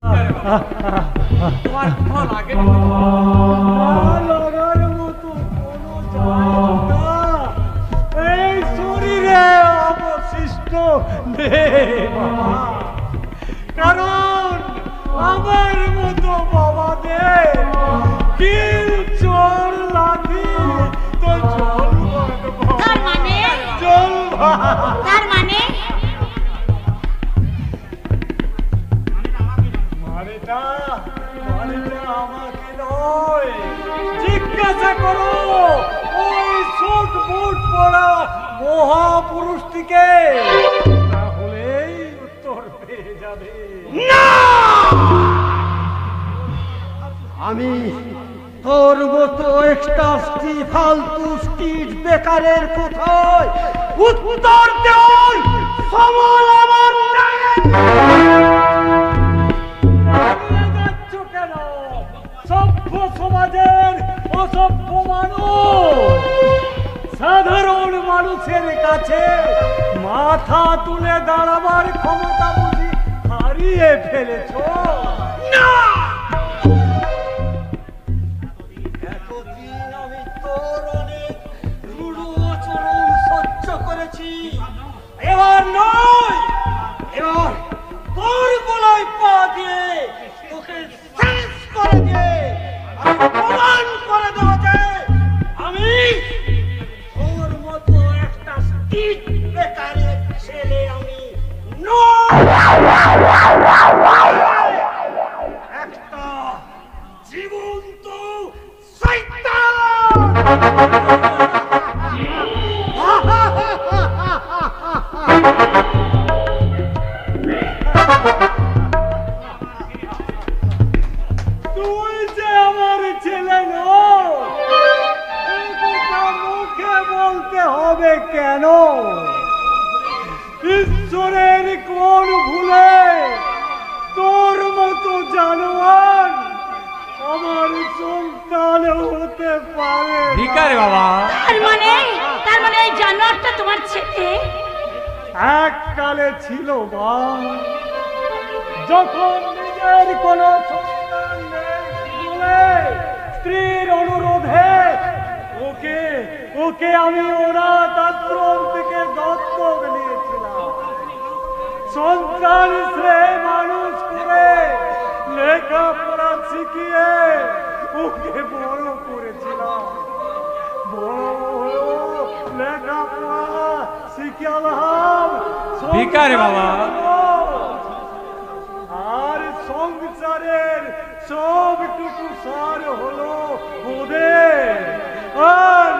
তোমার কোথাও লাগে লাগার মতো কোনো জায়গা এই শরীরে অবশিষ্ট নেই বাবা। কারণ আমার মতো বাবাদের কিল চোর লাঠি তো জল তার মানে জল তার মানে মারেটা আমাকে নয়, জিজ্ঞাসা করো ওই সুট বুট পরা মহাপুরুষটিকে, তাহলেই উত্তর পেয়ে যাবে। আমি তোর মতো এক্সট্রা ফালতু স্টিজ বেকারের কোথায় উত্তর দেওয়ার সময় আমার নাই। যাচ্ছ কেন? সভ্য সমাজের অসভ্য মানুষ সাধারণ মানুষের কাছে মাথা তুলে দাঁড়াবার ক্ষমতা বুঝি হারিয়ে ফেলেছ। না, এতদিন আমি তোর অনেক রূঢ় আচরণ সহ্য করেছি, এবার নয়, এবার তোর গলায় পা দিয়ে তোকে শেষ করে দিয়ে আমি প্রমাণ করে দেবো যে আমি তোর মতো একটা স্টিক বেকারের ছেলে আমি নই, একটা জীবন্ত শয়তান। তুই যে আমার ছেলে মুখে বলতে হবে কেন? ঈশ্বরের কোন ভুলে তোর মতো জানোয়ার আমার সন্তান হতে পারে? ভিকারে বাবা, তার মানে এই জানোয়ারটা তোমার ছেলে? এককালে ছিল মা, যখন নিজের কোন সন্তান নেই বলে স্ত্রীর অনুরোধে ওকে আমি অনাথ আশ্রম থেকে দত্তক নিয়েছিলাম। সন্তান স্নেহে মানুষ করে লেখাপড়া শিখিয়ে ওকে বড় করেছিলাম। বড় লেখাপড়া শিখালাম। ভিকারে বাবা, আর সংসারের সবটুকু সার হলো ওদের, আর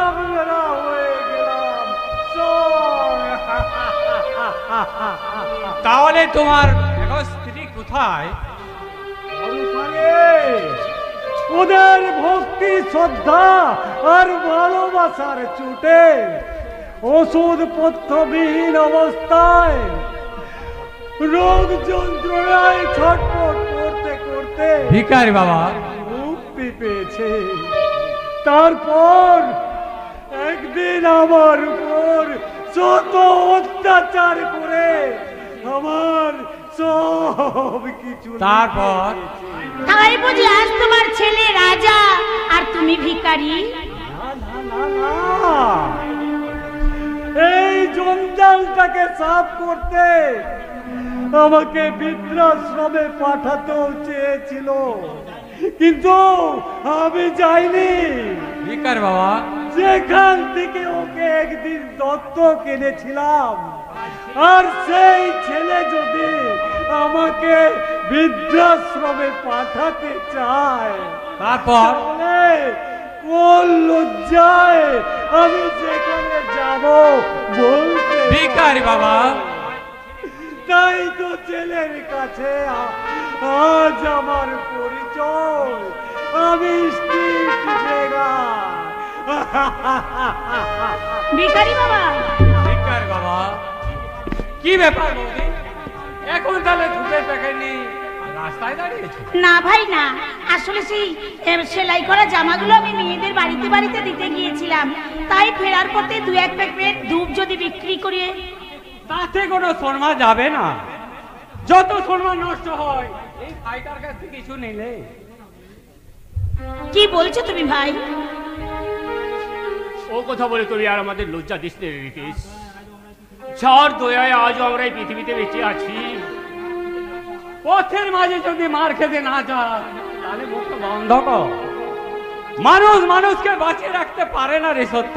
আমরা হয়ে গেলাম তাহলে তোমার এখন স্ত্রী কোথায়? ওদের ভক্তি শ্রদ্ধা আর ভালোবাসার চোটে ওষুধ পথ্যবিহীন অবস্থায় রোগ যন্ত্রণায় ছটফট করতে করতে ভিকারে বাবা, মুক্তি পেয়েছে। তারপর একদিন আমার উপর শত অত্যাচার করে আমার সব কিছু তারপর তাই বুঝি আজ তোমার ছেলে রাজা আর তুমি ভিখারি? এই জঞ্জালটাকে সাফ করতে আমাকে বৃদ্ধাশ্রমে পাঠাতেও চেয়েছিল, কিন্তু আমি যাইনি। ভিকার বাবা, যেখান থেকে ওকে একদিন দত্তক এনেছিলাম, আর সেই ছেলে যদি আমাকে বৃদ্ধাশ্রমে পাঠাতে চায়, তারপর কোন লজ্জায় আমি যেখানে যাব বলতে? ভিকারি বাবা, তাই তো ছেলের কাছে আজ আমার পরিচয়, আমি স্ট্রিট বেগার। ভিখারি বাবা, ভিকার বাবা, কি ব্যাপার বৌদি? এখন তাহলে দুধের প্যাকেট নিয়ে রাস্তায় দাঁড়িয়েছো? না ভাই না, আসলে সেই সেলাই করা জামাগুলো আমি মেয়েদের বাড়িতে বাড়িতে দিতে গিয়েছিলাম, তাই ফেরার পথে দু এক প্যাকেট ধূপ যদি বিক্রি করিয়ে। তাতে কোনো শর্মা যাবে না। যত সম্মান নষ্ট হয় এই ভাইটার কাছ থেকে কিছু নিলে। কি বলছো তুমি ভাই? ও কথা বলে তুমি আর আমাদের লজ্জা দিস নে রিতেশ। যার দয়ায় আজ আমরা এই পৃথিবীতে বেঁচে আছি। পথের মাঝে যদি মার খেতে না যায় তাহলে মুখ বন্ধ কর। মানুষ মানুষকে বাঁচিয়ে রাখতে পারে না রে সত্য।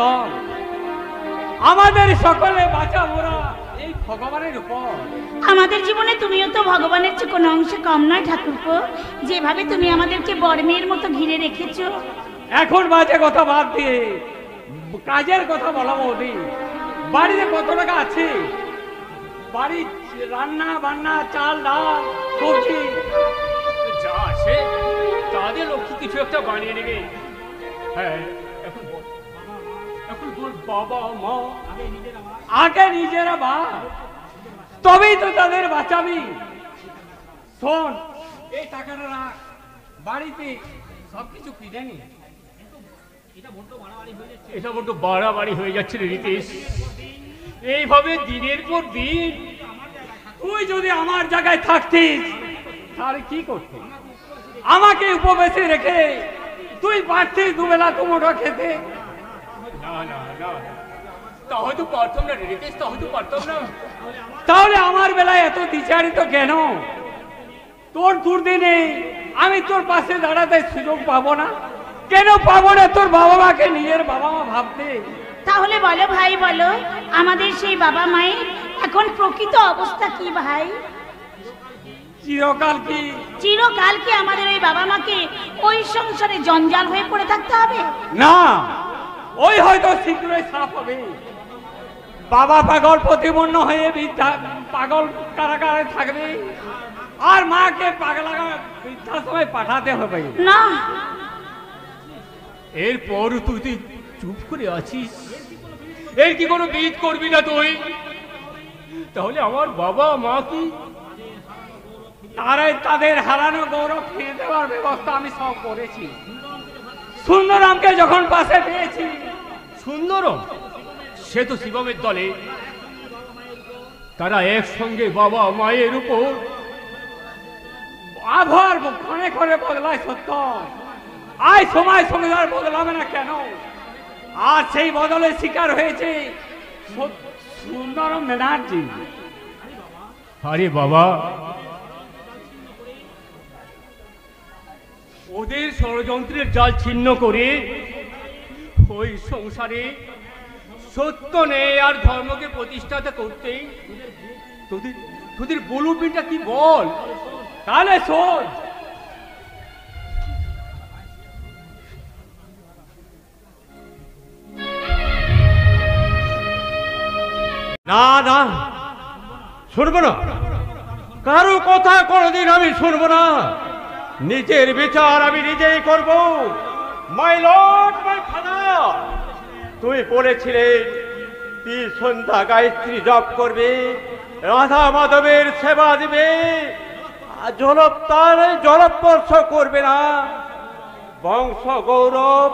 আমাদের সকলে বাঁচা মোরা এই ভগবানের উপর। আমাদের জীবনে তুমিও তো ভগবানের চেয়ে কোনো অংশে কম নয় ঠাকুরপো, যেভাবে তুমি আমাদেরকে বড় মেয়ের মতো ঘিরে রেখেছো। এখন বাজে কথা বাদ দিয়ে কাজের কথা বলা বৌদি। বাড়িতে কত টাকা আছে? বাড়ি রান্না বান্না, চাল ডাল সবজি যা আছে তাদের লক্ষ্মী কিছু একটা বানিয়ে নেবে। হ্যাঁ, এখন তোর বাবা মা আগে নিজেরা বা, তবেই তো তাদের বাঁচাবি। শোন, এই টাকাটা রাখ, বাড়িতে সবকিছু কিনে নি। এটা বড্ড বাড়াবাড়ি হয়ে যাচ্ছে রে রিতেশ। এইভাবে দিনের পর দিন তুই যদি আমার জায়গায় থাকতিস তাহলে কি করতিস? আমাকে উপবেশে রেখে তুই পারতিস দুবেলা দুমুঠো খেতে? না না না, তা হয়তো পারতাম না রে রিতেশ, তা হয়তো পারতাম না। তাহলে আমার বেলায় এত দ্বিচারিত কেন? তোর দুর্দিনে আমি তোর পাশে দাঁড়াতে সুযোগ পাবো না কেন? পাবো না তোর বাবা মাকে নিজের বাবা মা ভাবতে? তাহলে বলো ভাই, বলো আমাদের সেই বাবা মায়ের এখন প্রকৃত অবস্থা কি ভাই? চিরকাল কি চিরকাল কি আমাদের ওই বাবা মাকে ওই সংসারে জঞ্জাল হয়ে পড়ে থাকতে হবে? না, ওই হয়তো শীঘ্রই সাফ হবে। বাবা পাগল প্রতিপন্ন হয়ে পাগল কারাগারে থাকবে, আর মাকে পাগলা বৃদ্ধাশ্রমে পাঠাতে হবে। না, এরপর তুই তুই চুপ করে আছিস? এর কি কোনো বিদ করবি না তুই? তাহলে আমার বাবা মা কি? তাদের হারানো গৌরব ফিরে দেওয়ার ব্যবস্থা আমি সব করেছি। সুন্দরামকে যখন পাশে পেয়েছি। সুন্দরম সে তো শিবমের দলে। তারা একসঙ্গে বাবা মায়ের উপর আবহাওয়ার ক্ষণে ক্ষণে বদলায় সত্য। আয় সময় সংসার বদলাবে না কেন? আর সেই বদলের শিকার হয়েছে সুন্দরম ব্যানার্জি। আরে বাবা, ওদের ষড়যন্ত্রের জাল ছিন্ন করে ওই সংসারে সত্য নেই আর ধর্মকে প্রতিষ্ঠাতা করতেই তোদের ব্লুপ্রিন্টটা কি বল? তাহলে শোন, না না, শুনবো না, কারো কথা কোনোদিন আমি শুনবো না। নিজের বিচার আমি নিজেই করব। মাই লর্ড, মাই ফাদার, তুই বলেছিলে তুই সন্ধ্যা গায়ত্রী জপ করবে, রাধা মাধবের সেবা দিবে, জলস্পর্শ করবে না। বংশ গৌরব,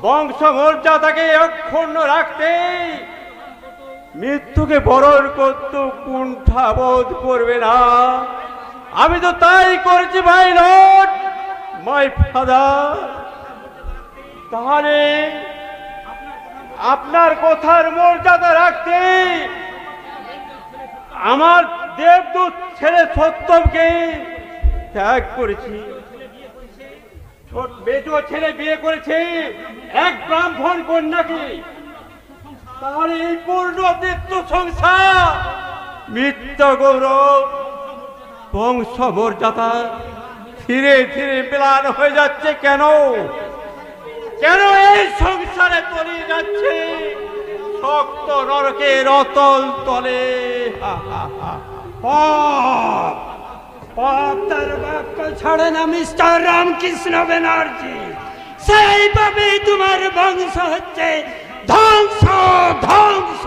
বংশ মর্যাদাকে অক্ষুণ্ণ রাখতে, মৃত্যুকে বরণ করতে কুণ্ঠাবোধ করবে না। আমি তো তাই করেছি মাই লর্ড, মাই ফাদার। তাহলে আপনার কথার মর্যাদা রাখতে আমার দেবদূত ছেলে সত্যমকে ত্যাগ করেছি। মেজ ছেলে বিয়ে করেছে এক ব্রাহ্মণ কন্যাকে। তাহলে এই পূর্ণ মৃত্যু সংসার, মিথ্যা গৌরব, বংশ মর্যাদা ধীরে ধীরে ম্লান হয়ে যাচ্ছে কেন? কেন এই সংসারে তলিয়ে যাচ্ছে শক্ত নরকের অতল তলে? তার বাক্য ছাড়ে না মিস্টার রামকৃষ্ণ ব্যানার্জি। সেইভাবেই তোমার বংশ হচ্ছে ধ্বংস ধ্বংস।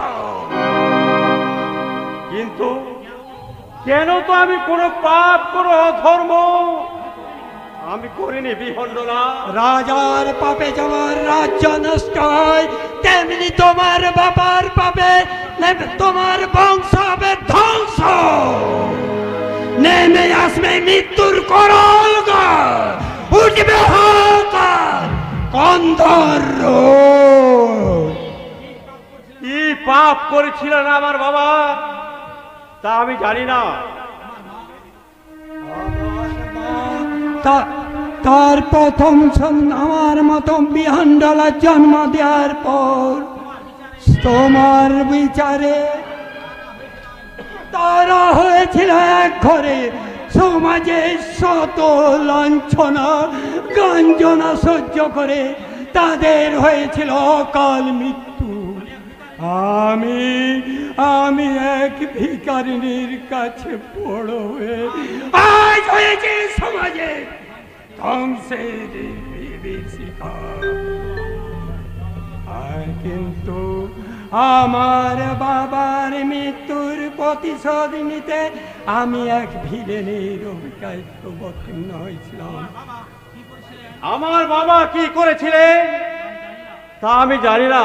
কিন্তু কেন তো আমি কোনো পাপ, কোনো অধর্ম আমি করিনি বিহন্ডনা। রাজার পাপে যেমন রাজ্য নষ্ট হয়, তেমনি তোমার বাবার পাপে তোমার বংশ হবে ধ্বংস। নেমে আসবে মৃত্যুর করল গান, উঠবে হাহাকার কন্দর রোদ। কি পাপ করেছিলেন আমার বাবা তা আমি জানি না। তার প্রথম আমার মতো বিহান্ডলা জন্ম দেওয়ার পর তোমার বিচারে তারা হয়েছিল এক ঘরে, সমাজে শত লাঞ্ছনা গঞ্জনা সহ্য করে তাদের হয়েছিল অকাল মৃত্যু। আমি এক ভিখারিনীর কাছে বড় হয়ে আজ হয়েছে সমাজে ধ্বংসের বিভীষিকা। আর কিন্তু আমার বাবার মৃত্যুর প্রতিশোধ নিতে আমি এক ভিলেনের অভিজ্ঞতা অবতীর্ণ হয়েছিলাম। আমার বাবা কি করেছিলেন তা আমি জানি না।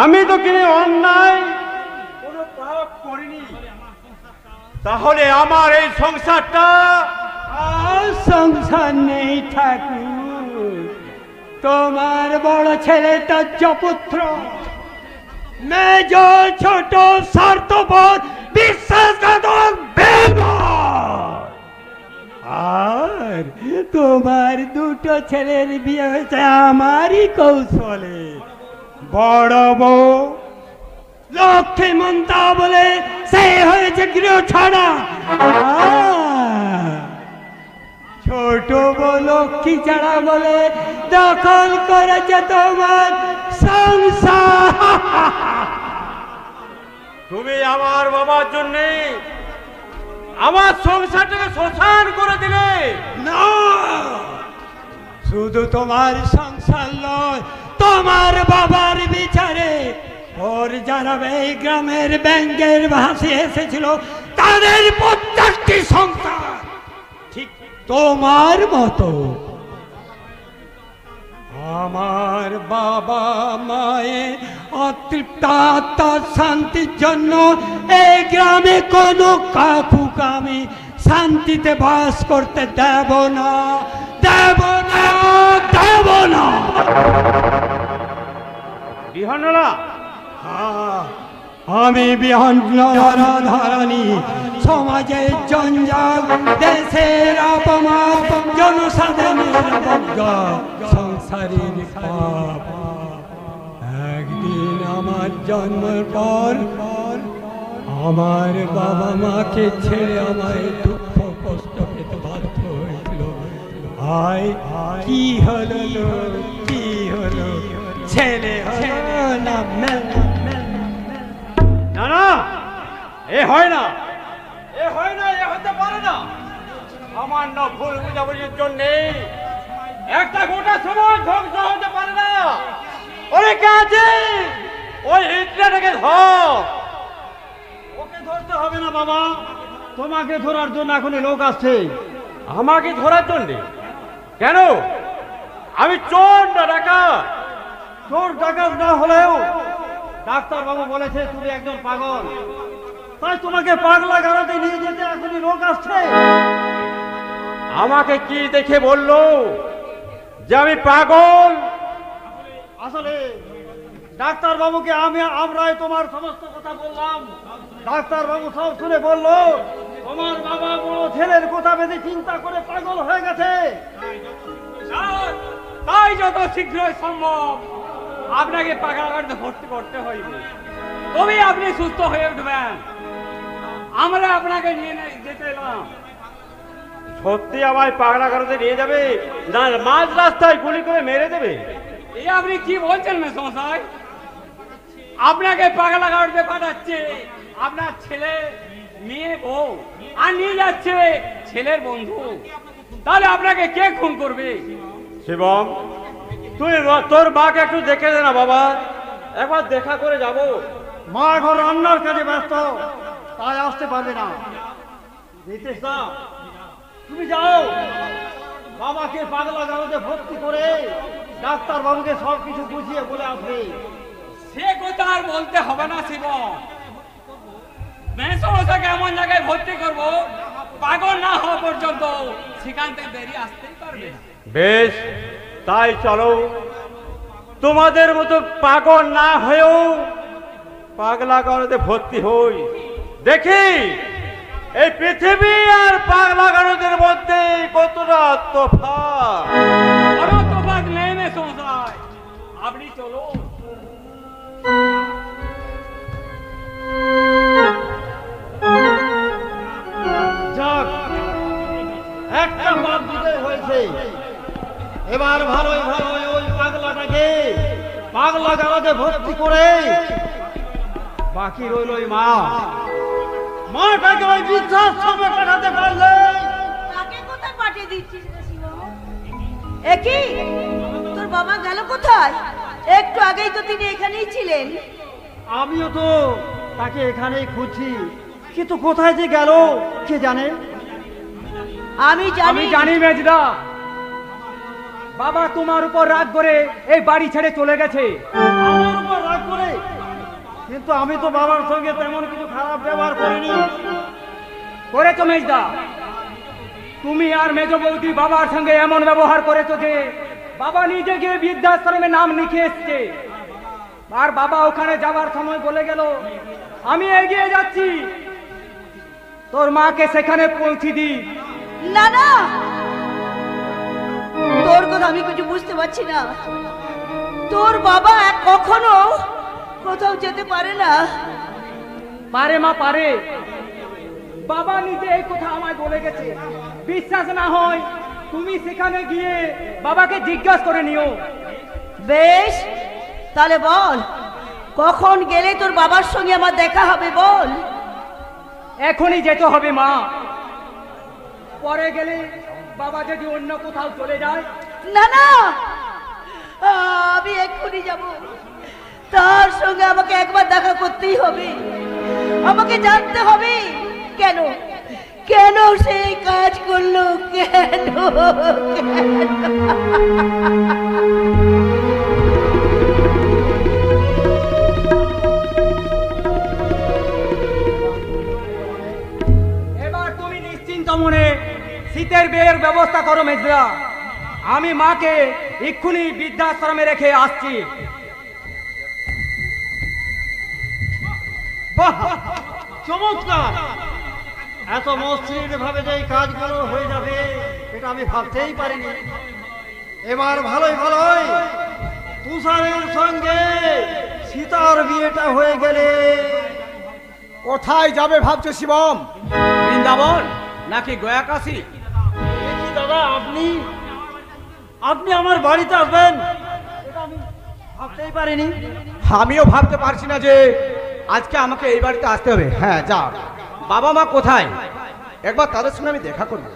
আমি তো কিনে অন্যায় কোনো পাপ করিনি। তাহলে আমার এই সংসারটা আর সংসার নেই ঠাকুর। তোমার বড় ছেলে তজ্জপুত্র, মেজ ছোট স্বার্থপর বিশ্বাসঘাতক বেঈমান। আর তোমার দুটো ছেলের বিয়ে হয়েছে আমারই কৌশলে। বড় বউ লক্ষ্মী মন্তা বলে সে হয়েছে গৃহ ছাড়া, ছোট বউ লক্ষ্মী ছাড়া বলে দখল করেছে তোমার সংসার। তুমি আমার বাবার জন্য আমার সংসারটাকে শ্মশান করে দিলে। না, শুধু তোমার সংসার নয়, তোমার বাবার বিচারে ওর যারা এই গ্রামের ব্যাংকের ভাসে এসেছিল তাদের 50টি সংসার ঠিক তোমার মতো। আমার বাবা মায়ের অতৃপ্ত আত্মার শান্তির জন্য এই গ্রামে কোনো কাকুকে আমি শান্তিতে বাস করতে দেব না, দেব না, দেব না। বিহানলা, আমি বিহানলা ধারানি, সমাজের জঞ্জাল, দেশের অপমান, জনসাধারণের অবজ্ঞা, সংসারের পাপ। একদিন আমার জন্মের পর আমার বাবা মাকে ছেড়ে আমায় দুঃখ কষ্ট পেতে বাধ্য হয়েছিল। কি হলো, কি হলো, ছেলে হলো না মেয়ে? না না, এ হয় না, এ হয় না, এ হতে পারে না। সামান্য ভুল বুঝাবুঝির জন্য একটা গোটা সমাজ ধ্বংস হতে পারে না। অনেকে আছে ওই হিটলারকে ধর। ওকে ধরতে হবে না বাবা, তোমাকে ধরার জন্য এখনই লোক আসছে। আমাকে ধরার জন্য? কেন? আমি চোর না ডাকাত? চোর ডাকাত না হলেও ডাক্তার বাবু বলেছে তুমি একজন পাগল, তাই তোমাকে পাগলা গাড়াতে নিয়ে যেতে এখনই লোক আসছে। আমাকে কি দেখে বললো যে আমি পাগল? আসলে ডাক্তার বাবুকে আমরাই তোমার সমস্ত কথা বললাম। ডাক্তার বাবু সব শুনে বললো তোমার বাবা বড় ছেলের কথা বেশি চিন্তা করে পাগল হয়ে গেছে। তাই যত শীঘ্রই সম্ভব আপনাকে পাগলাগারদে ভর্তি করতে হইবে, তবেই আপনি সুস্থ হয়ে উঠবেন। আমরা আপনাকে নিয়ে যেতে এলাম। সত্যি আমায় পাগলাগারদে নিয়ে যাবে না মাঝ রাস্তায় গুলি করে মেরে দেবে? এই আপনি কি বলছেন মেসমশাই? আপনাকে পাগলাগারদে পাঠাচ্ছে আপনার ছেলে, মেয়ে, বউ, আর নিয়ে যাচ্ছে ছেলের বন্ধু। তাহলে আপনাকে কে খুন করবে? শিবম, তুই তোর মাকে একটু দেখে দে না বাবা, একবার দেখা করে যাব। মা এখন রান্নার কাজে ব্যস্ত, তাই আসতে পারবে না। নীতিশ দা, তুমি যাও, বাবাকে পাগলাগারদে ভর্তি করে ডাক্তার বাবুকে সব কিছু বুঝিয়ে বলে আসবে। সে কথা আর বলতে হবে না শিবম। মেসমশাইকে এমন জায়গায় ভর্তি করব পাগল না হওয়া পর্যন্ত সেখান থেকে বেরিয়ে আসতেই পারবে না। বেশ, তাই চলো। তোমাদের মতো পাগল না হয়েও পাগলা গারদে ভর্তি হই, দেখি এই পৃথিবী আর পাগলা গারদের মধ্যে কতটা তফাৎ। কোনো তফাৎ নেই মেসমশাই, আপনি চলো। যাক, একটা বাদ দিতে হয়েছে। এবার ভালোই ভালোই ওই পাগলাটাকে পাগলা গারদে ভর্তি করে বাকি রইল ওই মাটাকে ওই বৃদ্ধাশ্রমে পাঠাতে পারলে। তাকে কোথায় পাঠিয়ে দিচ্ছিস রে শিবম? একি তোর বাবা গেল কোথায়? একটু আগেই তো তিনি এখানেই ছিলেন। আমিও তো তাকে এখানেই খুঁজছি, কিন্তু কোথায় যে গেল কে জানে। আমি জানি মেজদা, বাবা তোমার উপর রাগ করে এই বাড়ি ছেড়ে চলে গেছে। আমার উপর রাগ করে? কিন্তু আমি তো বাবার সঙ্গে তেমন কিছু খারাপ ব্যবহার করিনি। করেছো মেজদা, তুমি আর মেজ বৌদি বাবার সঙ্গে এমন ব্যবহার করেছো যে বাবা নিজে গিয়ে বৃদ্ধাশ্রমে নাম লিখে এসছে। আর বাবা ওখানে যাবার সময় বলে গেল আমি এগিয়ে যাচ্ছি, তোর মাকে সেখানে পৌঁছে দি। না না, তোর কথা আমি কিছু বুঝতে পারছি না। তোর বাবা কখনো কোথাও যেতে পারে না। পারে মা, পারে। বাবা নিজে এই কথা আমায় বলে গেছে। বিশ্বাস না হয় তুমি সেখানে গিয়ে বাবাকে জিজ্ঞাসা করে নিও। বেশ, তাহলে বল কখন গেলে তোর বাবার সঙ্গে আমার দেখা হবে বল। এখনই যেতে হবে মা, পরে গেলে বাবা যদি অন্য কোথাও চলে যায়। না না, আমি এক্ষুনি যাব। তার সঙ্গে আমাকে একবার দেখা করতেই হবে। আমাকে জানতে হবে কেন কেন সেই কাজ করলো, কেন। এবার তুমি নিশ্চিন্ত মনে শীতের বিয়ের ব্যবস্থা করো মেজরা। আমি মাকে এক্ষুনি বৃদ্ধাশ্রমে রেখে আসছি। বাহ, চমৎকার! এত মসৃণ ভাবে যে এই কাজগুলো হয়ে যাবে এটা আমি ভাবতেই পারিনি। এবার ভালোই ভালোই তুষারের সঙ্গে সীতার বিয়েটা হয়ে গেলে কোথায় যাবে ভাবছো শিবম? বৃন্দাবন নাকি গয়া কাশী? দেখি দাদা, আপনি আপনি আমার বাড়িতে আসবেন এটা আমি ভাবতেই পারিনি। আমিও ভাবতে পারছি না যে আজকে আমাকে এই বাড়িতে আসতে হবে। হ্যাঁ, যা। বাবা মা কোথায়? একবার তাদের সঙ্গে আমি দেখা করব।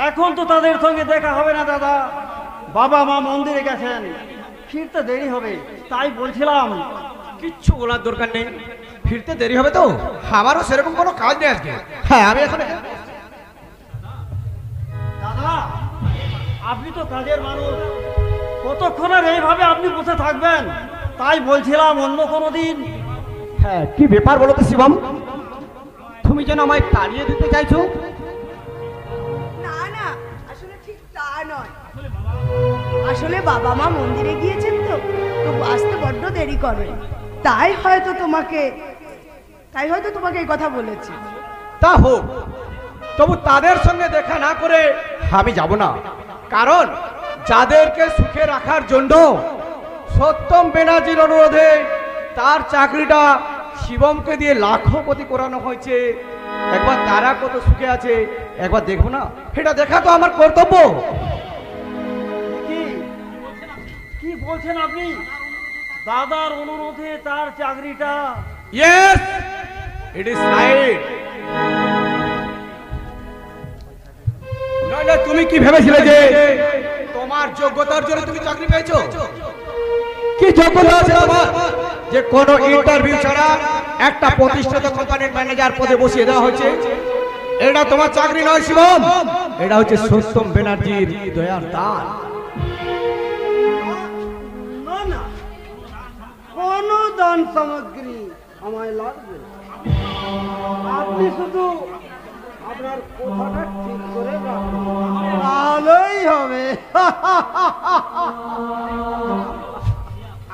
এখন তো তাদের সঙ্গে দেখা হবে না দাদা, বাবা মা মন্দিরে গেছেন, ফিরতে দেরি হবে। তাই বলছিলাম কিচ্ছু বলার দরকার নেই, ফিরতে দেরি হবে তো। আমারও সেরকম কোনো কাজ নেই আজকে। হ্যাঁ, আমি এখন দাদা, আপনি তো কাজের মানুষ, কতক্ষণ আর এইভাবে আপনি বসে থাকবেন? তাই বলছিলাম অন্য কোনো দিন। হ্যাঁ, কি ব্যাপার বলো তো শিবম? তুমি যেন আমায় তাড়িয়ে দিতে চাইছো? না না, আসলে ঠিক তা নয়। আসলে বাবা মা মন্দিরে গিয়েছেন তো আসতে বড্ড দেরি করে। তাই হয়তো তোমাকে এই কথা বলেছি। তা হোক, তবু তাদের সঙ্গে দেখা না করে আমি যাব না। কারণ যাদেরকে সুখে রাখার জন্য সত্যম ব্যানার্জির অনুরোধে তার চাকরিটা শিবমকে দিয়ে লাখপতি করানো হয়েছে, একবার তারা কত সুখে আছে একবার দেখবো না? এটা দেখা তো আমার কর্তব্য। কি বলছেন আপনি? দাদার অনুরোধে তার চাকরিটা? Yes, it is right. নইলে তুমি কি ভেবেছিলে যে তোমার যোগ্যতার জন্য তুমি চাকরি পেয়েছো? কি যোগ্যতা আছে তোমার যে কোনো ইন্টারভিউ ছাড়া একটা প্রতিষ্ঠিত কোম্পানির ম্যানেজার পদে বসিয়ে দেওয়া হয়েছে? এটা তোমার চাকরি নয় শিবম, এটা হচ্ছে সত্যম ব্যানার্জির দয়ার দান। না না, কোনো দান সামগ্রী আমায় লাগবে। আপনি শুধু আপনার কথাটা ঠিক করে রাখুন, ভালোই হবে।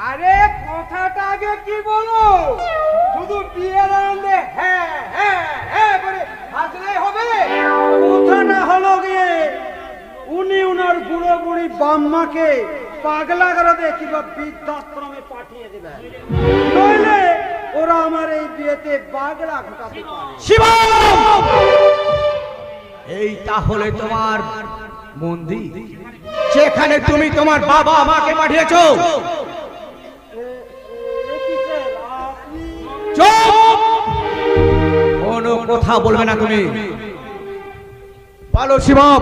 আরে কথাটা আগে কি বলো, শুধু বিয়ের আনন্দে হ্যাঁ হ্যাঁ হ্যাঁ করে হাসলেই হবে? কথা না হলো গিয়ে উনি উনার বুড়ো বুড়ি বাম্মাকে পাগলা করে কিংবা বৃদ্ধাশ্রমে পাঠিয়ে দেবেন, নইলে ওরা আমার এই বিয়েতে বাগড়া ঘটাতে পারে। শিবম, এই তাহলে তোমার মন্দির যেখানে তুমি তোমার বাবা মাকে পাঠিয়েছো? চুপ! কোনো কথা বলবে না তুমি। বলো শিবম,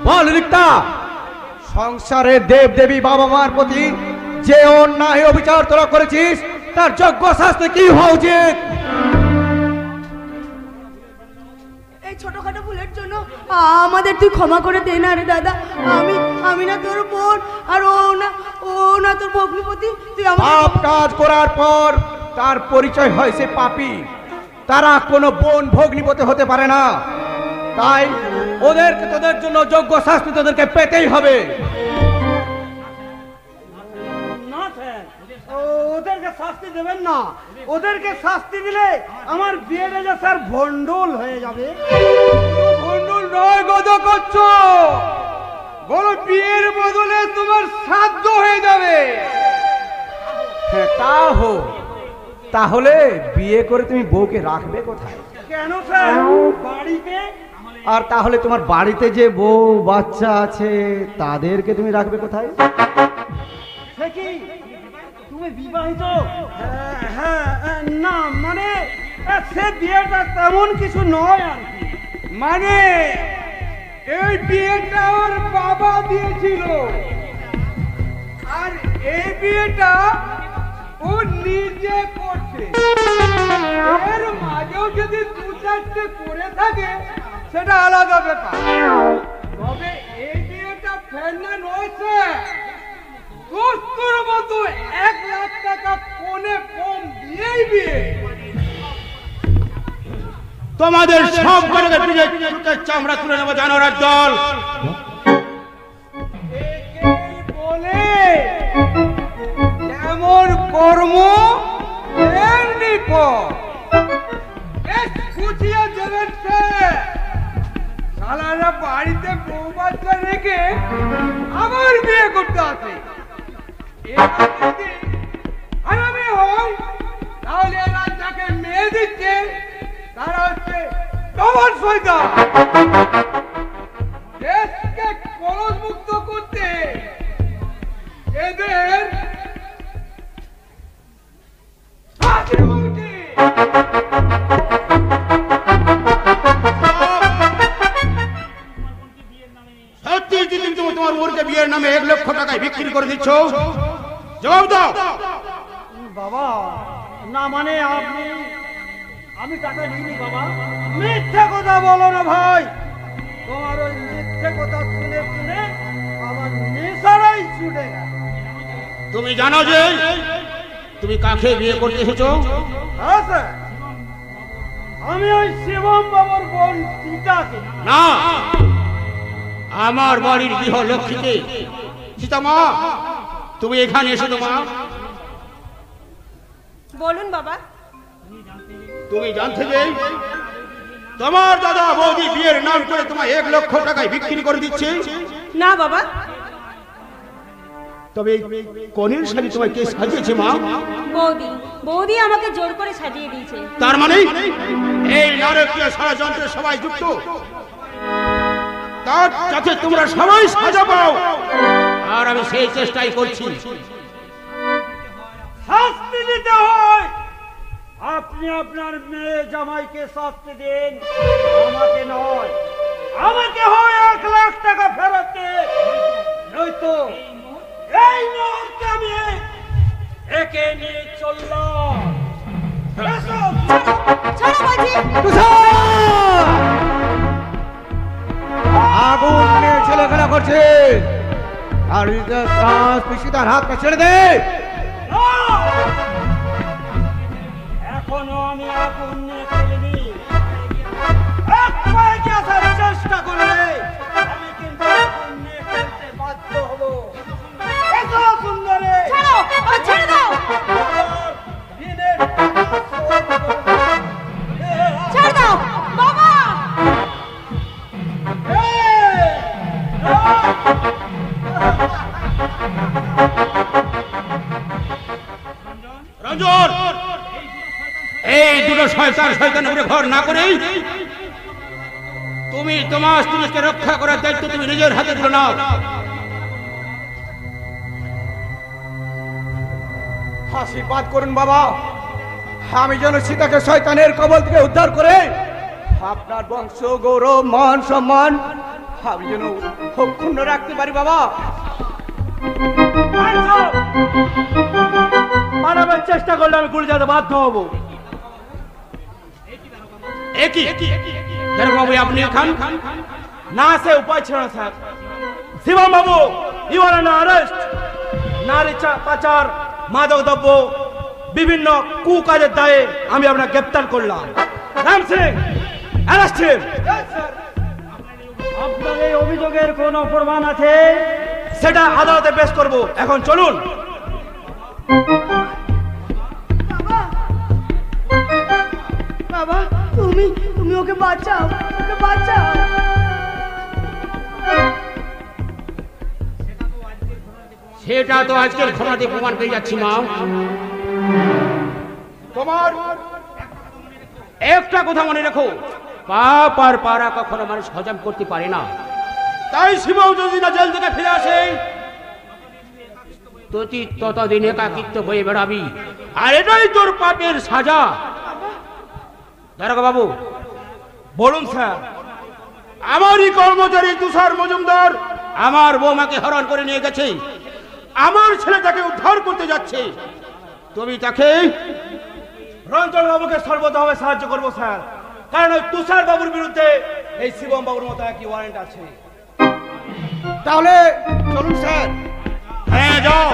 বল রিক্তা, সংসারের দেব দেবী বাবা মার প্রতি যে অন্যায় অবিচার তোরা করেছিস তার যোগ্য শাস্তি কি হওয়া উচিত? এই ছোটখাটো ভুলের জন্য আমাদের তুই ক্ষমা করে দে না রে দাদা। আমি না তোর বোন, আর ও না তোর ভগ্নিপতি। তুই পাপ কাজ করার পর তার পরিচয় হয় সে পাপী। তারা কোনো বোন ভগ্নিপতি হতে পারে না। তাই তোদের জন্য যোগ্য শাস্তি তোদেরকে পেতেই হবে। না স্যার, ওদেরকে শাস্তি দেবেন না। ওদেরকে শাস্তি দিলে আমার বিয়েটা যে স্যার ভণ্ডুল হয়ে যাবে। ভণ্ডুল নয় গদ করছো, বলো বিয়ের বদলে তোমার শ্রাদ্ধ হয়ে যাবে। হ্যাঁ, তা হোক। তাহলে বিয়ে করে তুমি বউকে রাখবে কোথায়? কেন স্যার? বাড়িতে। আর তাহলে তোমার বাড়িতে যে বউ বাচ্চা আছে তাদেরকে তুমি রাখবে কোথায়? সে কি তুমি বিবাহিত? হ্যাঁ, না মানে সে বিয়েটা তেমন কিছু নয় আর কি। মানে এই বিয়েটা ওর বাবা দিয়েছিল, আর এই বিয়েটা ও নিজে করছে। এর মাঝেও যদি দু চারটে করে থাকে সেটা আলাদা ব্যাপার। তবে এই বিয়েটা ফেরনা নয়ছে। দোস্তুর মতো 1 লাখ টাকা কোনে কম দিয়েই বিয়ে। তোমাদের সব গণের চামড়া তুলে নেবো জানোয়ার দল। বলে যেমন কর্ম তেমনি ফল। বেশ বুঝিয়ে দেবেন স্যার। শালারা বাড়িতে বউ বাচ্চা রেখে আবার বিয়ে করতে আসে। এবার যদি হারামি হয় তাহলে এরা যাকে মেয়ে দিচ্ছে তারা হচ্ছে ডবল শয়তান। দেশকে কলঙ্কমুক্ত করতে এদের ফাঁসি উচিত। সত্যি যদি তুমি তোমার বোনকে বিয়ের নামে 1 লক্ষ টাকায় বিক্রি করে দিচ্ছ, জবাব দাও। বাবা, না মানে আমি টাকা নিইনি বাবা। মিথ্যে কথা বলো না ভাই। তোমার ওই মিথ্যে কথা শুনে শুনে আমার নেশারাই ছুটে গেল। তুমি জানো যে তুমি কাকে বিয়ে করতে এসেছো? হ্যাঁ স্যার, আমি ওই শিবম বাবার বোন সীতাকে। না, আমার বাড়ির গৃহ লক্ষ্মীকে। সীতা মা, তুমি এখানে এসেছো মা। বলুন বাবা। তুমি জানতে যে তোমার দাদা বৌদি বিয়ের নাম করে তোমায় 1 লক্ষ টাকায় বিক্রি করে দিচ্ছে? না বাবা। তবে কনের শাড়ি তোমায় কে সাজিয়েছে মা? বৌদি আমাকে জোর করে সাজিয়ে দিয়েছে। তার মানে এই নারকীয় ষড়যন্ত্রে সবাই যুক্ত, তার যাতে তোমরা সবাই সাজা পাও, আর আমি সেই চেষ্টাই করছি। শাস্তি দিতে হয়, আপনি আপনার মেয়ে জামাইকে শাস্তি দিন, আমাকে নয়। আমাকে হয় 1 লাখ টাকা ফেরত দিন, নয়তো এই মুহূর্তে আমি একে নিয়ে চললাম। ছাড়ো বলছি। আগুন নিয়ে ছেলেখেলা করছে, আর পিসি তার হাতটা ছেড়ে দে। এখনো আমি আগুন নিয়ে চলিনি। আমি কিন্তু নিয়ে ফেলতে বাধ্য হব। এসো সুন্দরী, ছাড়ো, আমাকে ছেড়ে দাও, দিনের ছেড়ে দাও বাবা। রঞ্জন, এই দুটো শয়তানের উপরে ভর না করেই তুমি তোমার স্ত্রীকে রক্ষা করার দায়িত্ব তুমি নিজের হাতে তুলে নাও। আশীর্বাদ করুন বাবা, আমি যেন সীতাকে শয়তানের কবল থেকে উদ্ধার করে আপনার বংশ গৌরব মান সম্মান আমি যেন অক্ষুণ্ণ রাখতে পারি বাবা। মানাবার চেষ্টা করলে আমি গুলি যেতে বাধ্য হব। একই বাবু, আপনি খান না, সে উপায় ছিল না sir. Shivam Babu, you are under arrest. নারী পাচার, মাদক দ্রব্য, বিভিন্ন কুকাজের দায়ে আমি আপনার গ্রেপ্তার করলাম। Ram Singh, arrest him. আপনার এই অভিযোগের কোনো প্রমাণ আছে? সেটা আদালতে পেশ করব। এখন চলুন। বাবা, বাবা, তুমি ওকে বাঁচাও, ওকে বাঁচাও। সেটা তো আজকের ঘটনাতে প্রমাণ পেয়ে যাচ্ছি মা। তোমার একটা কথা মনে রেখো, পাপ আর পারা কখনো মানুষ হজম করতে পারে না। তাই শিবও যদি না জেল থেকে ফিরে আসে, তুই ততদিন একাকিত্ব হয়ে বেড়াবি, আর এটাই তোর পাপের সাজা। দারোগা বাবু, বলুন স্যার। আমারই কর্মচারী তুষার মজুমদার আমার বৌমাকে হরণ করে নিয়ে গেছে, আমার ছেলেটাকে উদ্ধার করতে যাচ্ছে। তুমি তাকে রঞ্জন বাবুকে সর্বতভাবে সাহায্য করবো স্যার, কারণ ওই তুষার বাবুর বিরুদ্ধে এই শিবম বাবুর মতো একই ওয়ারেন্ট আছে। তাহলে চলুন স্যার। হ্যাঁ যাও,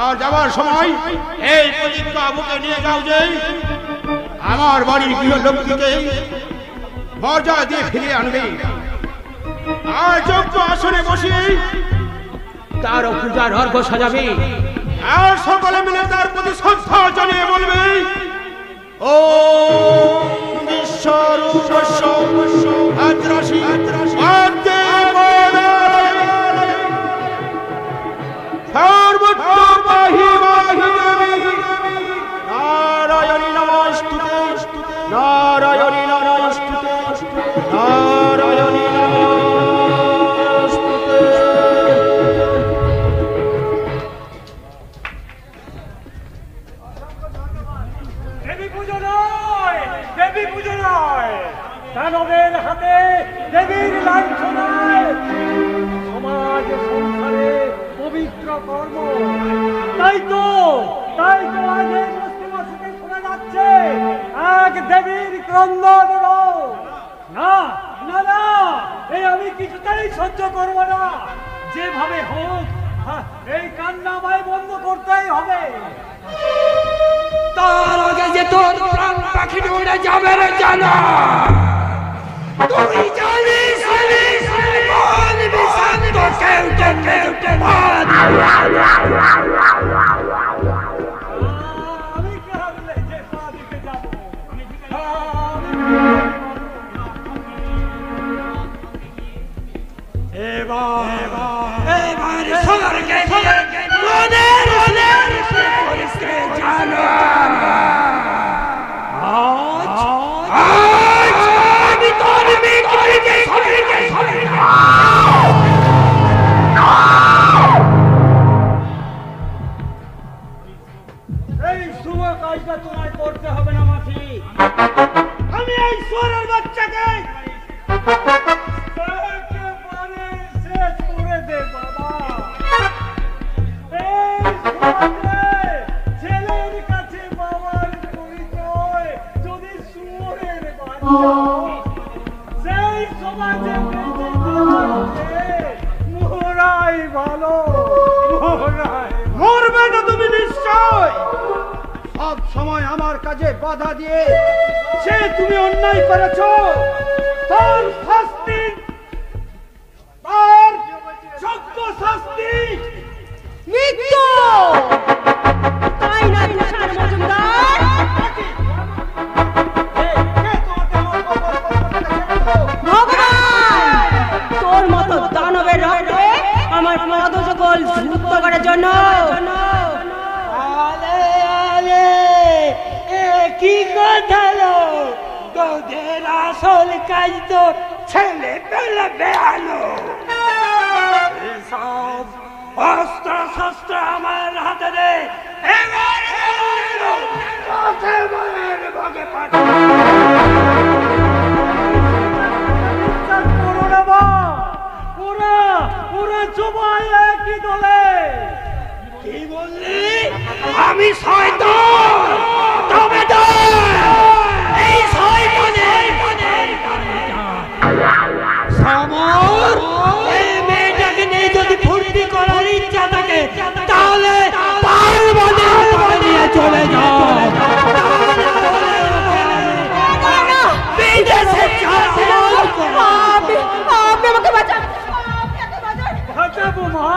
আর যাওয়ার সময় এই পবিত্র বাবুকে নিয়ে যাও যে আমার বাড়ির গৃহলক্ষ্মীকে মর্যাদা দিয়ে ফিরিয়ে আনবে, আর যোগ্য আসনে বসিয়ে তার পূজার অর্ঘ সাজাবে, আর সকলে মিলে তার প্রতি শ্রদ্ধা জানিয়ে বলবে, ও বিশ্বরূপস্য আদ্রাসি আদ্যে সর্বত্র পাহি মাহি নারায়ণী নমস্তুতে, নারায়ণী নমস্তুতে, নারায়ণী নমস্তুতে। দেবী পুজো নয়, দেবী পুজো নয়, দানবের হাতে দেবীর লাঞ্ছনায় সমাজ সংসারে পবিত্র কর্ম। তাই তো আজের মস্তিমাসে শোনা যাচ্ছে এক দেবীর ক্রন্দন। না না না, এই আমি কিছুতেই সহ্য করবো না। যেভাবে হোক এই কান্না আমায় বন্ধ করতেই হবে। তার আগে যে তোর প্রাণ পাখি উড়ে যাবে রে জানা, তুই জানিস বলবি শান্ত কেউ আমি কাঁদলে যে পা দিতে যাবো। এবার সোনারকে মনের করিসকে জানো। আজ আমি তোর বিক্রিকে এই শুভ কাজটা তোমায় করতে হবে না মাসি। আমি এই সোরের বাচ্চাকে একেবারে শেষ করে দে বাবা। এই সমাজে ছেলের কাছে বাবার পরিচয় যদি শুয়োরের বাচ্চা, সেই সমাজে বেঁচে থাকতে মোরাই ভালো, মোরাই। মরবে না তুমি নিশ্চয়। সব সময় আমার কাজে বাধা দিয়ে সে তুমি অন্যায় করেছো, তার শাস্তি, তার যোগ্য শাস্তি মৃত্যু। তাই না তুষার মজুমদার? ভগবান তোর মতো দানবের রক্তে আমার পদযুগল ধূত করার জন্য। আলে আলে এ কি কথা লো, তোদের আসল কাজ তো ছেলে পেলে বেয়ানো। সব অস্ত্র শস্ত্র আমার হাতে দে, এবার কি দলে? কি বললি? আমি শয়তান, তবে তো এই শয়তানের সমর। এই মেয়েটাকে নিয়ে যদি ফুর্তি করার ইচ্ছা থাকে তাহলে পার্বতীর নিয়ে চলে যাও। বিদেশে আপনি আমাকে বাঁচান। বাঁচাবো মা,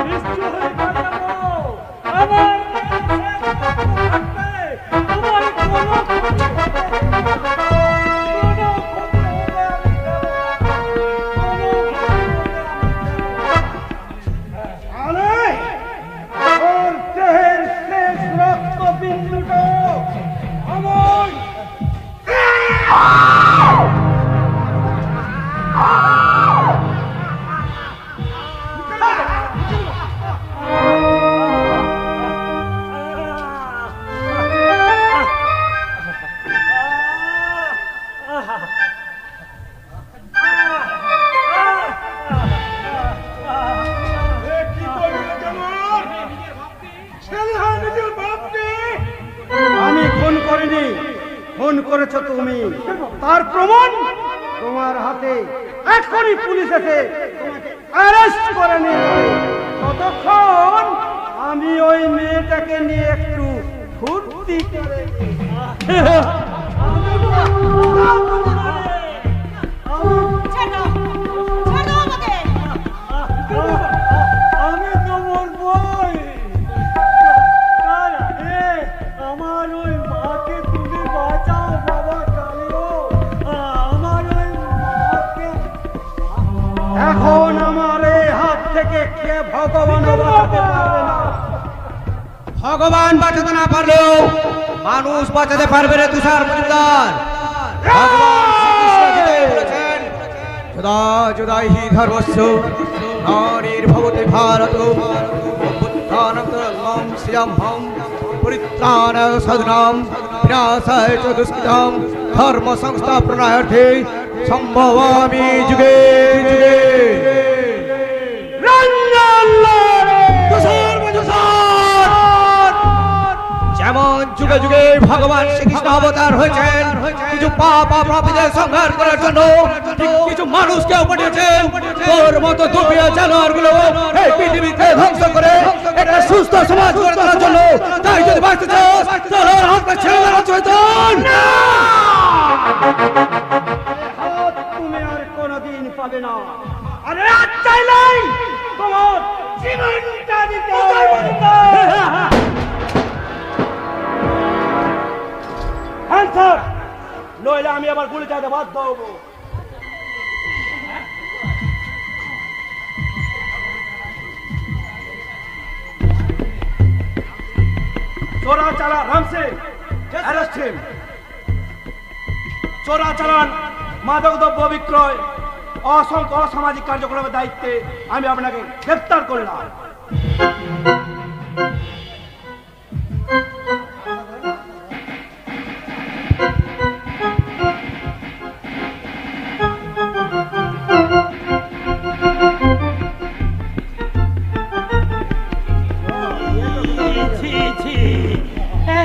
নিশ্চয়ই বাঁচাবো। আমার তোমার দেহের শেষ রক্ত বিন্দুটা আমার আমি খুন করিনি, খুন করেছো তুমি। তার প্রমাণ তোমার হাতে। এখনই পুলিশ এসে তোমাকে অ্যারেস্ট করে নিয়ে যাবে। ততক্ষণ আমি ওই মেয়েটাকে নিয়ে একটু ফুর্তি করে আমি তো বলবোই। আমার ওই মাকে তুমি বাঁচাও বাবা কালিও, আমার ওই মাকে। এখন আমার এই হাত থেকে কে ভগবান বাঁচাতে পারবে না। ভগবান বাঁচাতে না পারলেও মানুষ বাঁচাতে পারবে রে তুষার মজুমদার। ভগবান শ্রীকৃষ্ণ গীতায় বলেছেন, যদা যদাই হি ধর্মস্য নানির্ভবতি ভারত অভ্যুত্থানং শ্রিয়ম্ভং পরিত্রাণ সাধনাং বিনাশায় চ দুষ্কৃতাং ধর্ম সংস্থাপনার্থে সম্ভবামি যুগে যুগে। যেমন যুগে যুগে ভগবান শ্রীকৃষ্ণ অবতার হয়েছেন কিছু পাপ পাপীদের সংহার করার জন্য, ঠিক কিছু মানুষকেও পাঠিয়েছেন তোর মতো দুপিয়া জানোয়ারগুলো এই পৃথিবীকে ধ্বংস করে একটা সুস্থ সমাজ গড়ে তোলার জন্য। তাই যদি বাঁচতে চাও তাহলে হাতটা ছেড়ে দেওয়া চৈতন। তুমি আর কোনোদিন পাবে না। আরে আজ চাইলেই তোমার জীবনটা দিতে আনসার, নইলে আমি আবার গুলি চাইতে বাধ্য হব। চোরাচালান রামসে অ্যারেস্ট হিম। চোরাচালান, মাদকদ্রব্য বিক্রয়, অসংখ্য অসামাজিক কার্যক্রমের দায়িত্বে আমি আপনাকে গ্রেফতার করলাম।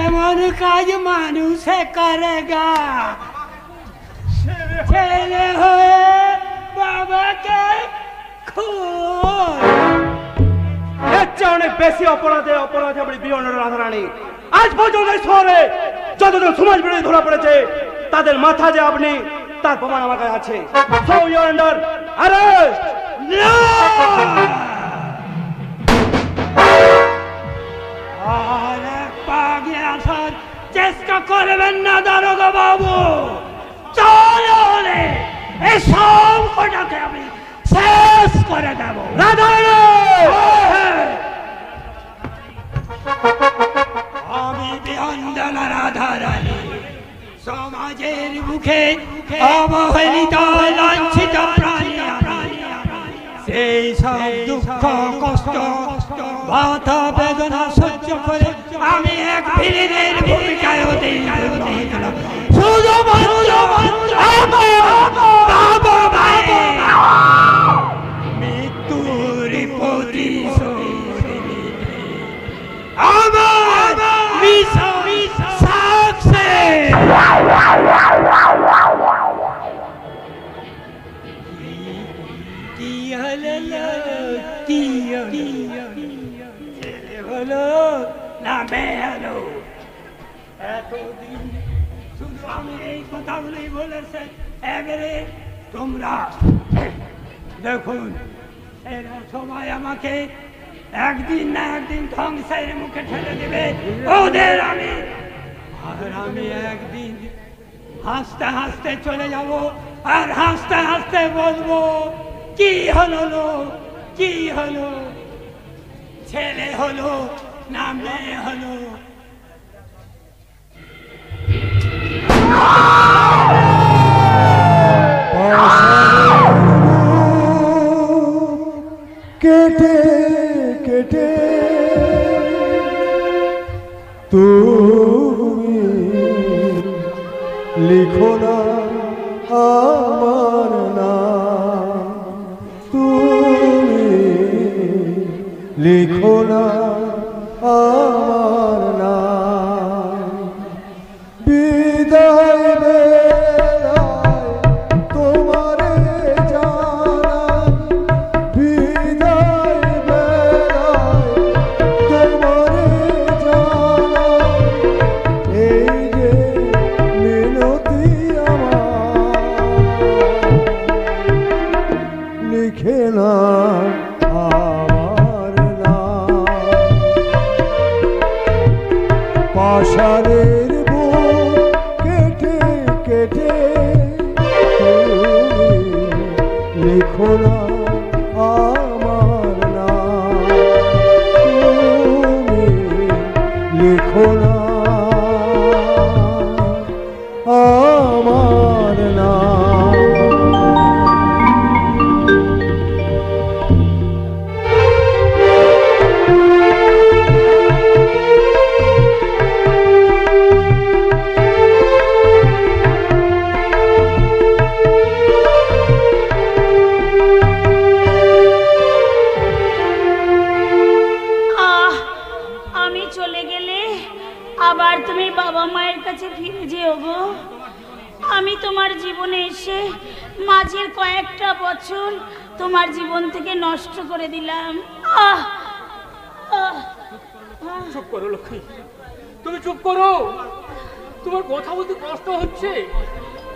এমন কাজ মানুষে করেগা? ছেলে হয়ে বাবাকে খুন। এর চেয়ে অনেক বেশি অপরাধে আপনি বিয়নের রাধারানী। আজ পর্যন্ত এই শহরে যতজন সমাজ বিরোধী ধরা পড়েছে তাদের মাথা যে আপনি তার প্রমাণ আমার কাছে আছে। So you are under arrest. আর এক পা আগে আসার চেষ্টা করবেন না দারোগা বাবু, তাহলে এই সব কটাকে আমি শেষ করে দেব। আমি বিয়ন্দনা রাধারানী, সমাজের মুখে অবহেলিত লাঞ্ছিত প্রাণী আমি। সেই সব দুঃখ কষ্ট ব্যথা বেদনা সহ্য করে আমি এক ভিলেনের ভূমিকায় শুধু মৃত্যুর প্রতিশোধ আমার মিশন সাকসেস। কি হলো কি হলো না বেহলো, এতদিন শুধু আমি এই কথাগুলোই বলেছে। এবারে তোমরা দেখুন, এরা সবাই আমাকে একদিন না একদিন ধ্বংসের মুখে ঠেলে দেবে ওদের আমি, আর আমি একদিন হাসতে হাসতে চলে যাব, আর হাসতে হাসতে বলবো কি হলো কি হলো, ছেলে হলো না মেয়ে হলো। কেটে কেটে তুমি লিখো না আমার নাম, তুমি লিখো না আমার নাম। বিদায় বেলায় তোমারে জানাই, বিদায় বেলায় তোমারে জানাই, এই যে মিনতি আমার, লিখে না আমার নাম। পাশারের বুক কেটে কেটে তুমি লিখো না আমার নাম, তুমি লিখো না আমার নাম। আমি চলে গেলে আবার তুমি বাবা মায়ের কাছে ফিরে যেও গো। আমি তোমার জীবনে এসে মাঝের কয়েকটা বছর তোমার জীবন থেকে নষ্ট করে দিলাম। চুপ করো লক্ষ্মী, তুমি চুপ করো, তোমার কথা বলতে কষ্ট হচ্ছে।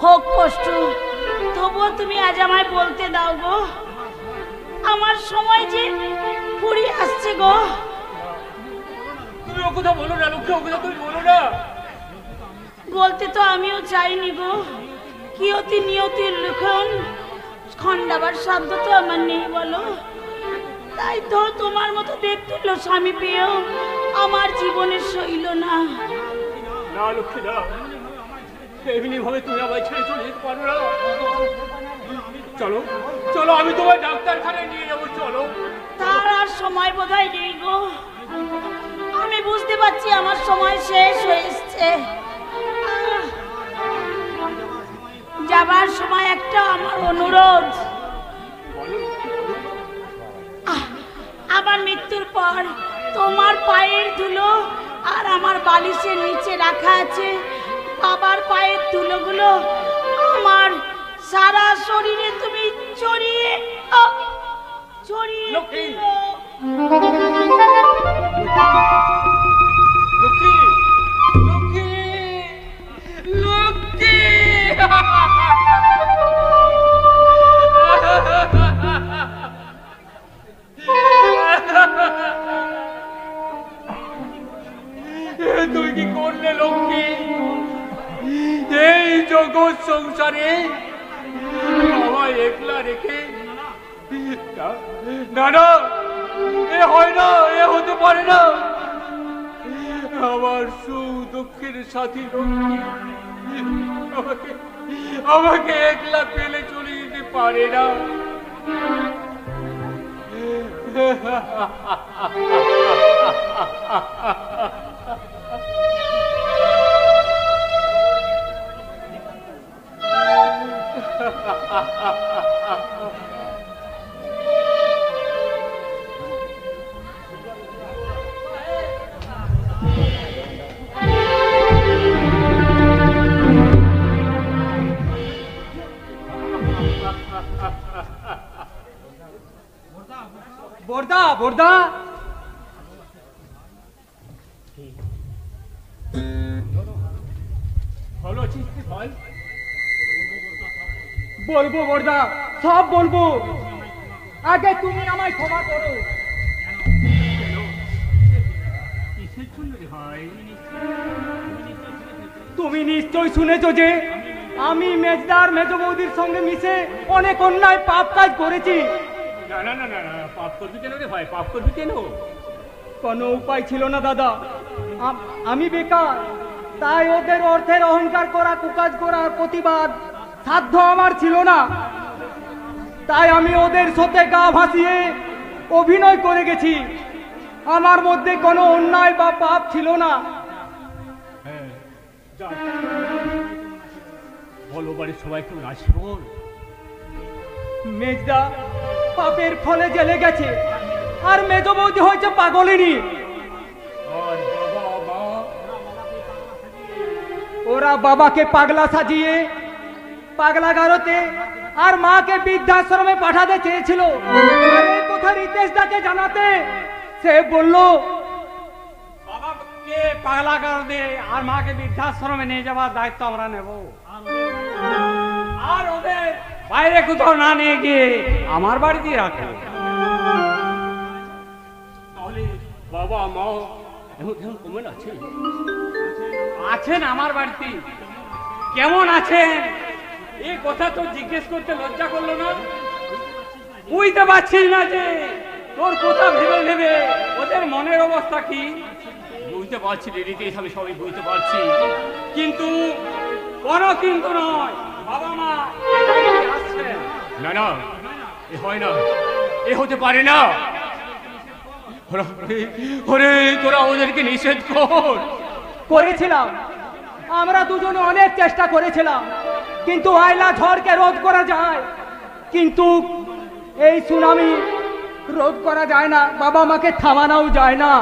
হোক কষ্ট, তবুও তুমি আজ আমায় বলতে দাও গো। আমার সময় যে ফুরিয়ে আসছে গো। তুমি ও কথা বলো না লক্ষ্মী, ও কথা তুমি বলো না। বলতে তো আমিও চাইনি গো, কিয়তি নিয়তির লিখন খণ্ডাবার সাধ্য তো আমার নেই বলো। তাই তো তোমার মতো দেখতুল্য স্বামী পেয়েও আমার জীবনে সইল না। না লক্ষ্মী না, এমনি ভাবে তুমি আমায় ছেড়ে চলে যেতে পারো না। চলো চলো, আমি তোমায় ডাক্তারখানায় নিয়ে যাবো, চলো। তার আর সময় বোধহয় নেই গো। আমি বুঝতে পারছি আমার সময় শেষ হয়ে এসছে। যাবার সময় একটা আমার অনুরোধ, আমার মৃত্যুর পর তোমার পায়ের ধুলো আর আমার বালিশের নিচে রাখা আছে বাবার পায়ের ধুলোগুলো আমার সারা শরীরে তুমি ছড়িয়ে ছড়িয়ে দিও। লক্ষ্মী লক্ষ্মী লক্ষ্মী সংসারে আমায় একলা রেখে? না না, এ হয় না, এ হতে পারে না। আমার সুখ দুঃখের সাথী লক্ষ্মী আমাকে একলা পেলে চলে যেতে পারে না। বর্দা বর্দা, ভালো আছিস ভাই? বলবো বর্দা, সব বলবো। আগে তুমি আমায় ক্ষমা করো। কিসের জন্য রে ভাই? তুমি নিশ্চয় শুনেছো যে আমি মেজদার মেজ বৌদির সঙ্গে মিশে অনেক অন্যায় পাপ কাজ করেছি। না না না না না, পাপ করবি কেন রে ভাই? পাপ করবি কেন? কোনো উপায় ছিল না দাদা, আমি বেকার, তাই ওদের অর্থের অহংকার করা, কুকাজ করার প্রতিবাদ সাধ্য আমার ছিল না। তাই আমি ওদের সাথে গা ভাসিয়ে অভিনয় করে গেছি। আমার মধ্যে কোনো অন্যায় বা পাপ ছিল না। হ্যাঁ, যা বলো, বাড়ির সবাই কেমন আছে বল? মেজদা পাপের ফলে জেলে গেছে, আর মেজ বৌদি হয়েছে পাগলিনী। আর বাবা মা? ওরা বাবাকে পাগলা সাজিয়ে পাগলাগারোতে আর মাকে বৃদ্ধাশ্রমে পাঠাতে চেয়েছিল। আর এই কথা রিতেশ দাকে জানাতে সে বলল, বাবাকে পাগলা করে দে আর মাকে বৃদ্ধাশ্রমে নিয়ে যাওয়ার দায়িত্ব আমরা নেব। আর ওদের বাইরে কোথাও না নিয়ে গিয়ে আমার বাড়িতে রাখো। তাহলে বাবা মা এখন কেমন আছে? আছেন আমার বাড়িতে। কেমন আছেন এই কথা তো জিজ্ঞেস করতে লজ্জা করলো না? বুঝতে পারছিস না যে তোর কথা ভেবে ভেবে ওদের মনের অবস্থা কি? বুঝতে পারছি রে রিতেশ, আমি সবই বুঝতে পারছি, কিন্তু কোনো কিন্তু নয়। বাবা মা আসছে। না না, এ হয় না, এ হতে পারে না। ওরে তোরা ওদেরকে নিষেধ কর। করেছিলাম, আমরা দুজনে অনেক চেষ্টা করেছিলাম, কিন্তু আয়লা ঝড়কে রোধ করা যায়, কিন্তু এই সুনামি রোধ করা যায় না, বাবা মাকে থামানোও যায় না।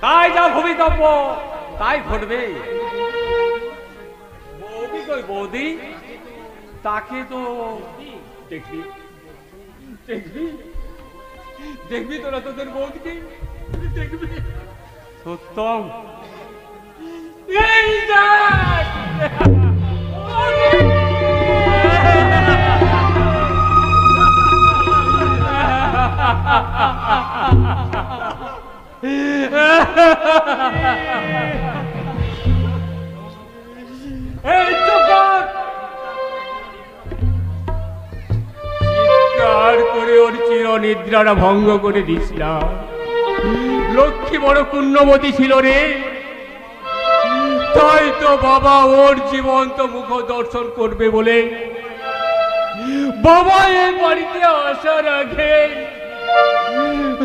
তাই যা ভবিতব্য তাই ঘটবে। বৌদি কই বৌদি? তাকে তো দেখবি দেখবি দেখবি তোরা তোদের বৌদিকে দেখবি। সত্যম, এই দেখ! এই চোখ! চিৎকার করে ওর চিরনিদ্রাটা ভঙ্গ করে দিস না। লক্ষ্মী বড় পুণ্যবতী ছিল রে, তাই তো বাবা ওর জীবন্ত মুখ দর্শন করবে বলে বাবা এই বাড়িতে আসার আগে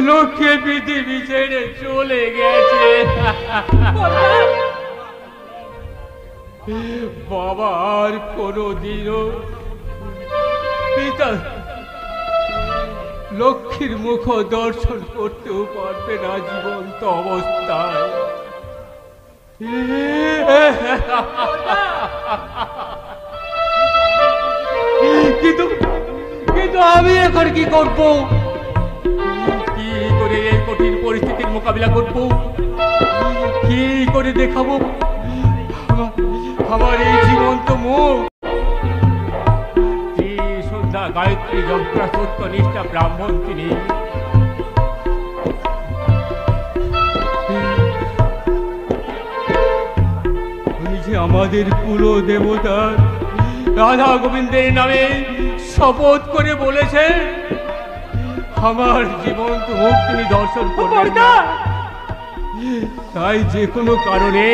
লক্ষ্মী পৃথিবী ছেড়ে চলে গেছে। বাবা আর কোনোদিনও পিতা লক্ষ্মীর মুখ দর্শন করতেও পারবে না জীবন্ত অবস্থায়। কিন্তু কিন্তু আমি এখন কি করব? কি করে এই কঠিন পরিস্থিতির মোকাবিলা করব? কি করে দেখাবো আমার এই জীবন্ত মুখ? সন্ধ্যা গায়ত্রী যন্ত্রা সত্য নিষ্ঠা ব্রাহ্মণ তিনি। আমাদের কুল দেবতার রাধা গোবিন্দের নামে শপথ করে বলেছেন আমার জীবন্ত মুখ তিনি দর্শন করবেন না। তাই যে কোনো কারণে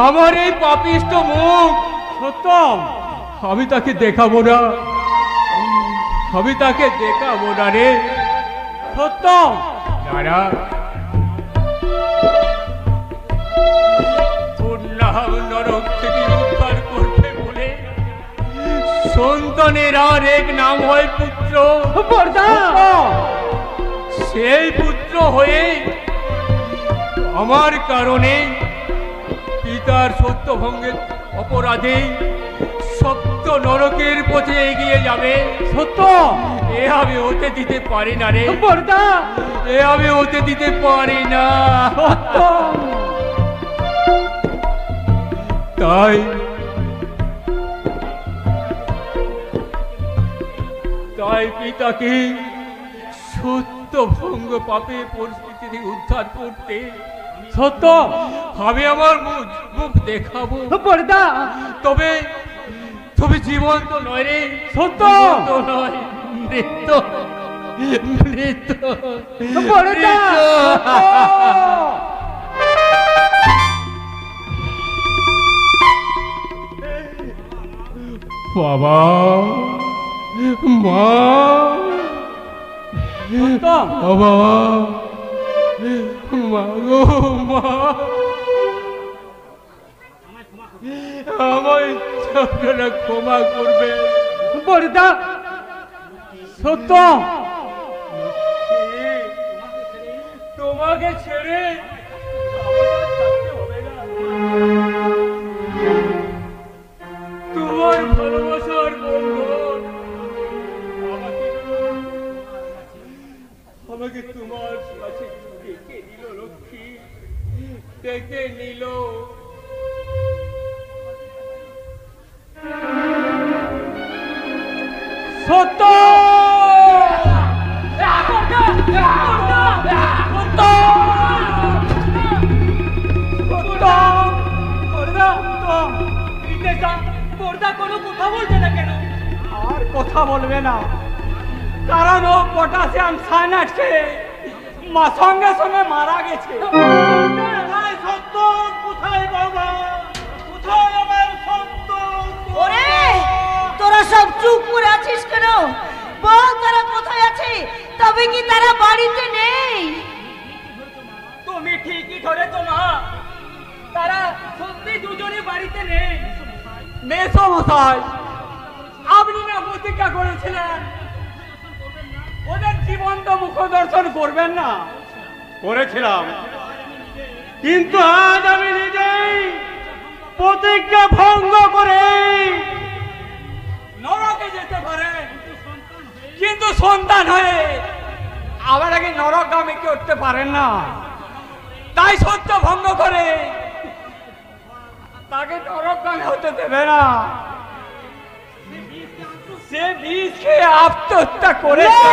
আমার এই পাপিষ্ট মুখ সত্যম আমি তাকে দেখাবো না, আমি তাকে দেখাবো না রে সত্যম। দাঁড়া, তোর নাম নরক থেকে উদ্ধার করবে বলে সন্তানের আর এক নাম হয় পুত্র। সেই পুত্র হয়ে আমার কারণে পিতার সত্যভঙ্গের অপরাধে সপ্ত নরকের পথে এগিয়ে যাবে। সত্য এ আমি হতে দিতে পারি না রে বর্দা, এ আমি হতে দিতে পারি না। তাই তাই পিতাকে সত্যভঙ্গ পাপে পরিস্থিতি থেকে উদ্ধার করতে সত্য আমি আমার মুখ দেখাবো বর্দা। তবে তবে জীবন্ত নয় রে সত্য, নয় মৃত মৃত বর্দা। বাবা মা বাবা মা গো মা আমায় আপনারা ক্ষমা করবে বর্দা। সত্য তোমাকে ছেড়ে তোমার ভালোবাসার বন্ধন আমাকে তোমার কাছে ডেকে নিল লক্ষ্মী, ডেকে নিল। সত্য কোনো কথা বলবে না কেন? আর কথা বলবে না কারণ ও পটাশিয়াম সায়ানাইড খেয়ে সঙ্গে সঙ্গে মারা গেছে। সত্য কোথায় বাবা, কোথায় আমার সত্য? ওরে তোরা সব চুপ করে আছিস কেন? বল তারা কোথায় আছে? তবে কি তারা বাড়িতে নেই? তুমি ঠিকই ধরেছো মা, তারা সত্যি দুজনে বাড়িতে নেই। মেসমশাই আপনি না প্রতিজ্ঞা করেছিলেন ওদের জীবন্ত মুখ দর্শন করবেন না? করেছিলাম, কিন্তু আজ আমি নিজেই প্রতিজ্ঞা ভঙ্গ করে নরকে যেতে পারে, কিন্তু সন্তান হয়ে আবার আগে নরকগামী করতে পারেন না। তাই সত্য ভঙ্গ করে তাকে নরকগামী হতে দেবে না। সে বিষ খেয়ে আত্মহত্যা করেছে।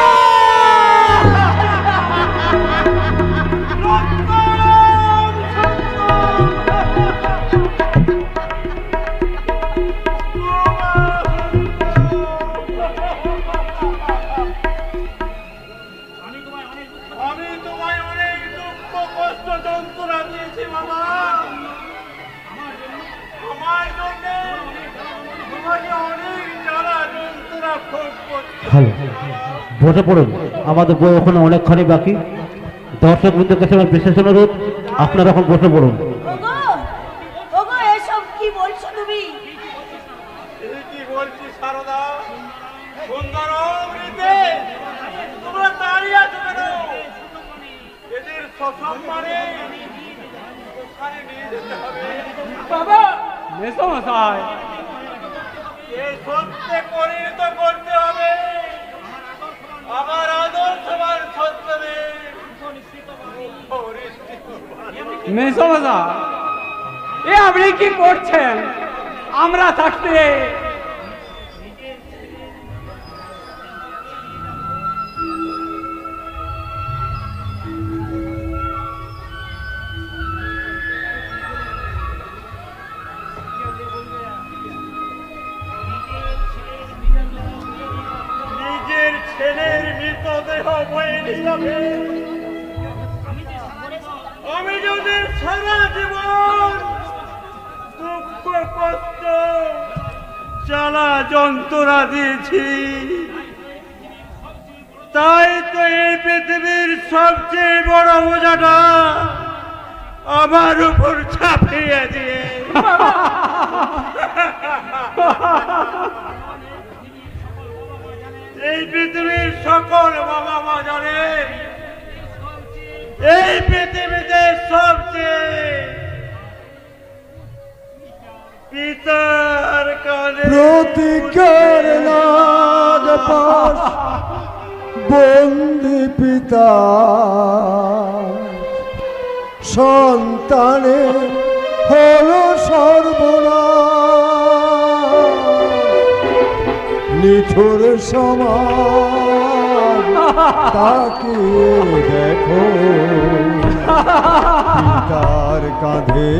আমি তোমায় অনেক দুঃখ কষ্ট যন্ত্রণা দিয়েছি বাবা। আমার জন্য তোমাকে অনেক জ্বালা যন্ত্রণা ভোগ করতে। ভালো বসে পড়ুন, আমাদের বই ওখানে অনেকখানি বাকি। দর্শক বৃন্দের কাছে আমার বিশেষ অনুরোধ, আপনারা এখন বসে পড়ুন। ওগো ওগো এসব কি বলছো তুমি? কি বলছি সারদা, সুন্দর অমৃতে তোমরা দাঁড়িয়ে আছো কেন? এদের সসম্মানে ওখানে নিয়ে যেতে হবে। বাবা মেসমশাই এ সত্যে পরিণত করতে হবে। আমার আদর্শবান সত্যবে মেসমশাই এ আপনি কি করছেন? আমরা থাকতে মৃতদেহ বয়ে নিয়ে যাবে। আমি যদি সারা জীবন দুঃখ কষ্ট জ্বালা যন্ত্রণা দিয়েছি, তাই তো এই পৃথিবীর সবচেয়ে বড় বোঝাটা আমার উপর চাপিয়ে দিয়ে এই পৃথিবীর সকল বাবা মা জানে এই পৃথিবীতে সবচেয়ে পিতার কানে প্রতিজ্ঞার নাগ পাশ বন্দি পিতা সন্তানে হলো সর্বনাশ, নিঠুর সমাজ তাকে দেখো পিতার কাঁধে